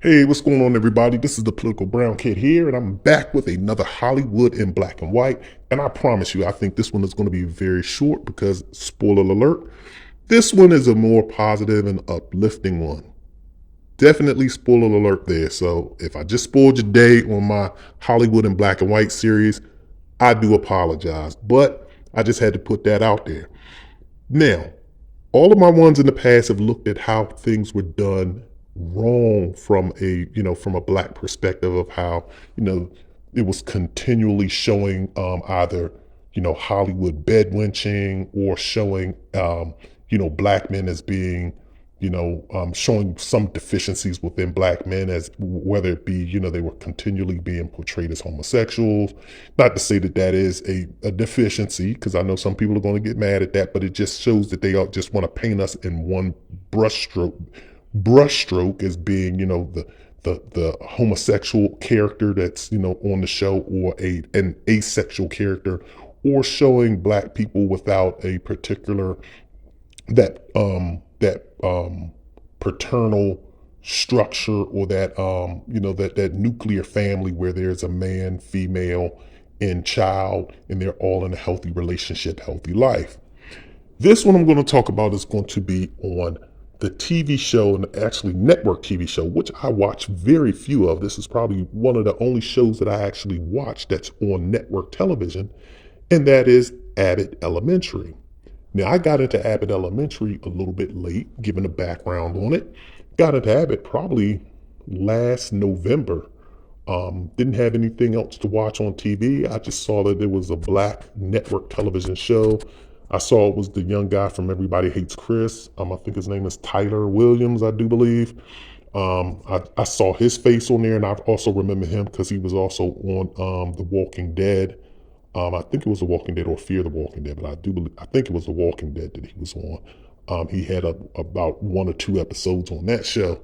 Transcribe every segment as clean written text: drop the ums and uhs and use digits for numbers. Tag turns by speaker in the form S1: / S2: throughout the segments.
S1: Hey, what's going on, everybody? This is the Political Brown Kid here, and I'm back with another Hollywood in black and white. And I promise you, I think this one is going to be very short because, spoiler alert, this one is a more positive and uplifting one. Definitely spoiler alert there. So if I just spoiled your day on my Hollywood in black and white series, I do apologize. But I just had to put that out there. Now, all of my ones in the past have looked at how things were done wrong from a black perspective of how it was continually showing either Hollywood bedwenching or showing black men as being showing some deficiencies within black men, as whether it be they were continually being portrayed as homosexuals. Not to say that that is a deficiency, because I know some people are going to get mad at that, but it just shows that they all just want to paint us in one brushstroke as being the homosexual character that's on the show, or an asexual character, or showing black people without a particular that paternal structure, or that nuclear family where there's a man, female, and child, and they're all in a healthy relationship, healthy life. This one I'm going to talk about is going to be on the TV show, and actually network TV show, which I watch very few of. This is probably one of the only shows that I actually watch that's on network television, and that is Abbott Elementary. Now, I got into Abbott Elementary a little bit late, given the background on it. Got into Abbott probably last November. Didn't have anything else to watch on TV. I just saw that there was a black network television show. I saw it was the young guy from Everybody Hates Chris. I think his name is Tyler Williams, I do believe. I saw his face on there, and I also remember him because he was also on The Walking Dead. I think it was The Walking Dead or Fear the Walking Dead, but I think it was The Walking Dead that he was on. He had about 1 or 2 episodes on that show.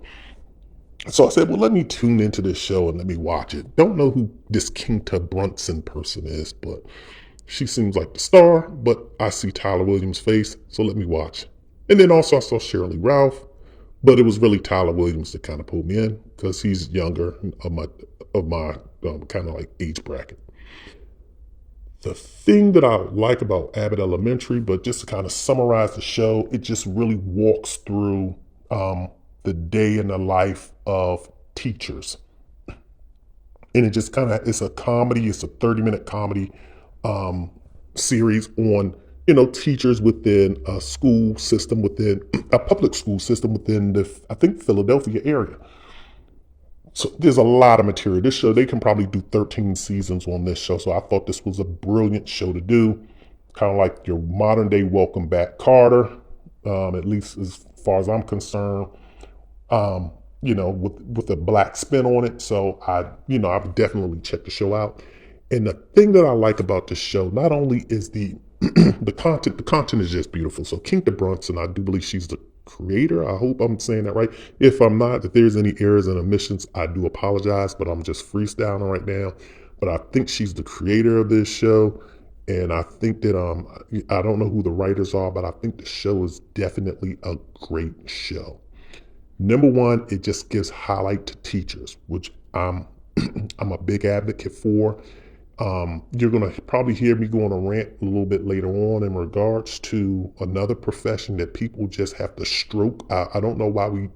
S1: So I said, well, let me tune into this show and let me watch it. Don't know who this Kinta Brunson person is, but she seems like the star, but I see Tyler Williams' face, so let me watch. And then also I saw Shirley Ralph, but it was really Tyler Williams that kind of pulled me in because he's younger of my kind of like age bracket. The thing that I like about Abbott Elementary, but just to kind of summarize the show, it just really walks through the day in the life of teachers. And it just kind of, it's a comedy, it's a 30-minute comedy series on, teachers within a school system, within a public school system within I think, Philadelphia area. So there's a lot of material. This show, they can probably do 13 seasons on this show. So I thought this was a brilliant show to do. Kind of like your modern day Welcome Back Carter, at least as far as I'm concerned, with a black spin on it. So I would definitely check the show out. And the thing that I like about this show, not only is the the content is just beautiful. So Kinta Brunson, I do believe she's the creator. I hope I'm saying that right. If I'm not, if there's any errors and omissions, I do apologize, but I'm just freestyling right now. But I think she's the creator of this show. And I think that I don't know who the writers are, but I think the show is definitely a great show. Number one, it just gives highlight to teachers, which I'm a big advocate for. You're going to probably hear me go on a rant a little bit later on in regards to another profession that people just have to stroke. I don't know why we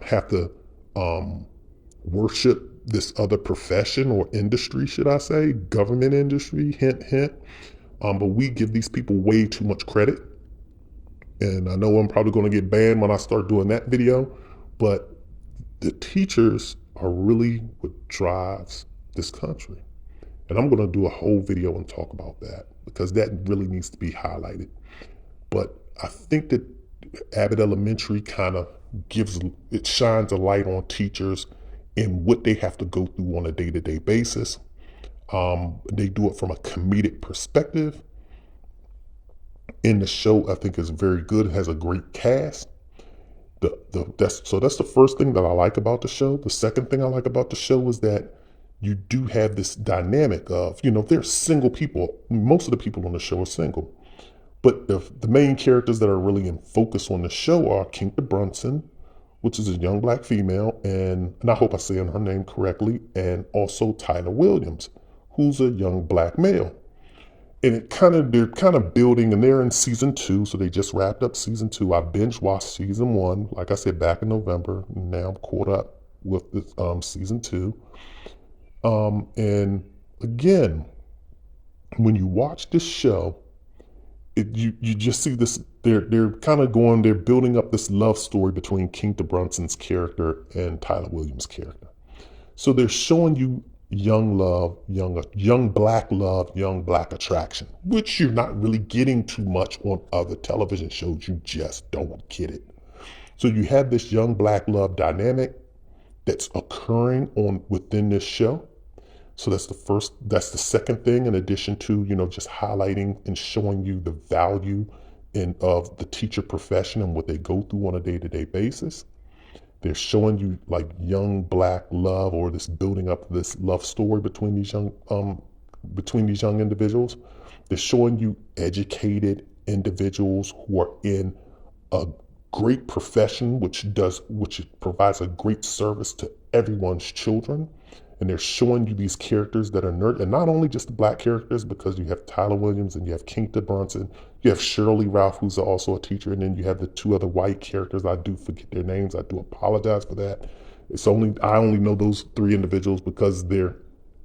S1: have to worship this other profession or industry, should I say, government industry, hint, hint. But we give these people way too much credit. And I know I'm probably going to get banned when I start doing that video, but the teachers are really what drives this country. And I'm going to do a whole video and talk about that because that really needs to be highlighted. But I think that Abbott Elementary kind of shines a light on teachers and what they have to go through on a day-to-day basis. They do it from a comedic perspective. In the show, I think is very good. It has a great cast. That's the first thing that I like about the show. The second thing I like about the show is that you do have this dynamic of, they're single people. Most of the people on the show are single. But the main characters that are really in focus on the show are Kinta Brunson, which is a young black female, and I hope I say her name correctly, and also Tyler Williams, who's a young black male. And they're kind of building, and they're in season 2, so they just wrapped up season 2. I binge watched season 1, like I said, back in November. Now I'm caught up with this season 2. And again, when you watch this show, you just see this. They're kind of going. They're building up this love story between Keita Brunson's character and Tyler Williams' character. So they're showing you young love, young black attraction, which you're not really getting too much on other television shows. You just don't get it. So you have this young black love dynamic that's occurring within this show. So that's the second thing, in addition to, just highlighting and showing you the value of the teacher profession and what they go through on a day-to-day basis. They're showing you like young black love, or this building up this love story between these young individuals. They're showing you educated individuals who are in a great profession, which provides a great service to everyone's children. And they're showing you these characters that are nerd, and not only just the black characters, because you have Tyler Williams and you have Keita Brunson, you have Shirley Ralph, who's also a teacher, and then you have the 2 other white characters. I do forget their names. I do apologize for that. I only know those 3 individuals because they're,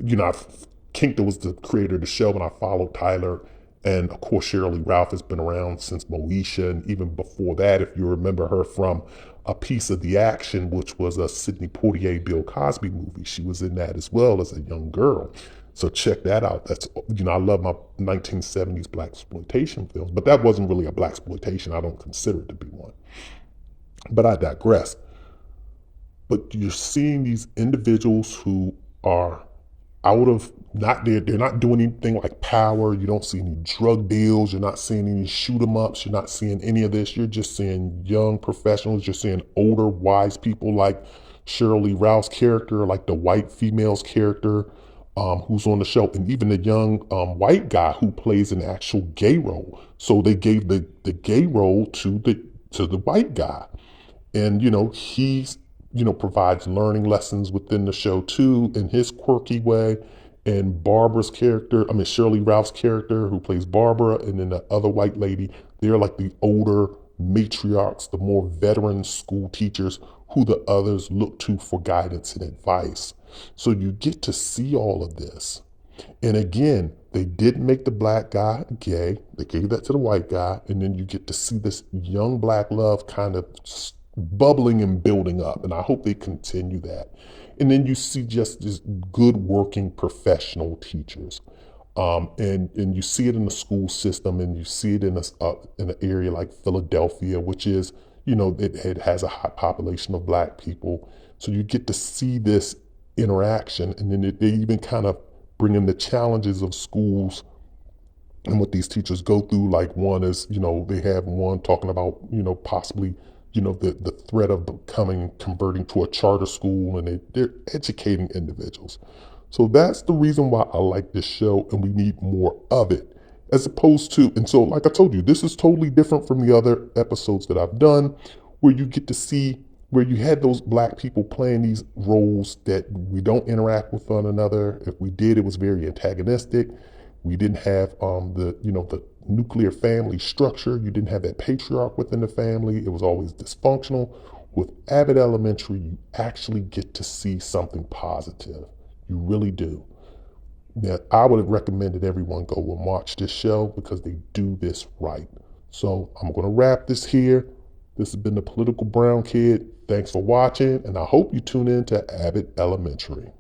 S1: Keita was the creator of the show, and I followed Tyler. And of course, Shirley Ralph has been around since Moesha, and even before that, if you remember her from A Piece of the Action, which was a Sidney Poitier, Bill Cosby movie. She was in that as well as a young girl. So check that out. That's, I love my 1970s blaxploitation films, but that wasn't really a blaxploitation. I don't consider it to be one. But I digress. But you're seeing these individuals who are they're not doing anything like power. You don't see any drug deals. You're not seeing any shoot 'em ups. You're not seeing any of this. You're just seeing young professionals. You're seeing older, wise people like Shirley Ralph's character, like the white female's character, who's on the show, and even the young white guy who plays an actual gay role. So they gave the gay role to the white guy. And, he's, provides learning lessons within the show too, in his quirky way. And Shirley Ralph's character, who plays Barbara, and then the other white lady, they're like the older matriarchs, the more veteran school teachers who the others look to for guidance and advice. So you get to see all of this. And again, they didn't make the black guy gay. They gave that to the white guy. And then you get to see this young black love kind of bubbling and building up. And I hope they continue that. And then you see just this good working professional teachers. And you see it in the school system, and you see it in an area like Philadelphia, which is, it has a high population of black people. So you get to see this interaction, and then they even kind of bring in the challenges of schools and what these teachers go through. Like one is, they have one talking about, possibly, the threat of converting to a charter school, and they're educating individuals. So that's the reason why I like this show, and we need more of it. As opposed to, and so like I told you, this is totally different from the other episodes that I've done, where you get to see where you had those black people playing these roles that we don't interact with one another. If we did, it was very antagonistic. We didn't have the nuclear family structure. You didn't have that patriarch within the family. It was always dysfunctional. With Abbott Elementary, you actually get to see something positive. You really do. Now, I would have recommended everyone go and watch this show because they do this right. So I'm going to wrap this here. This has been the Political Brown Kid. Thanks for watching, and I hope you tune in to Abbott Elementary.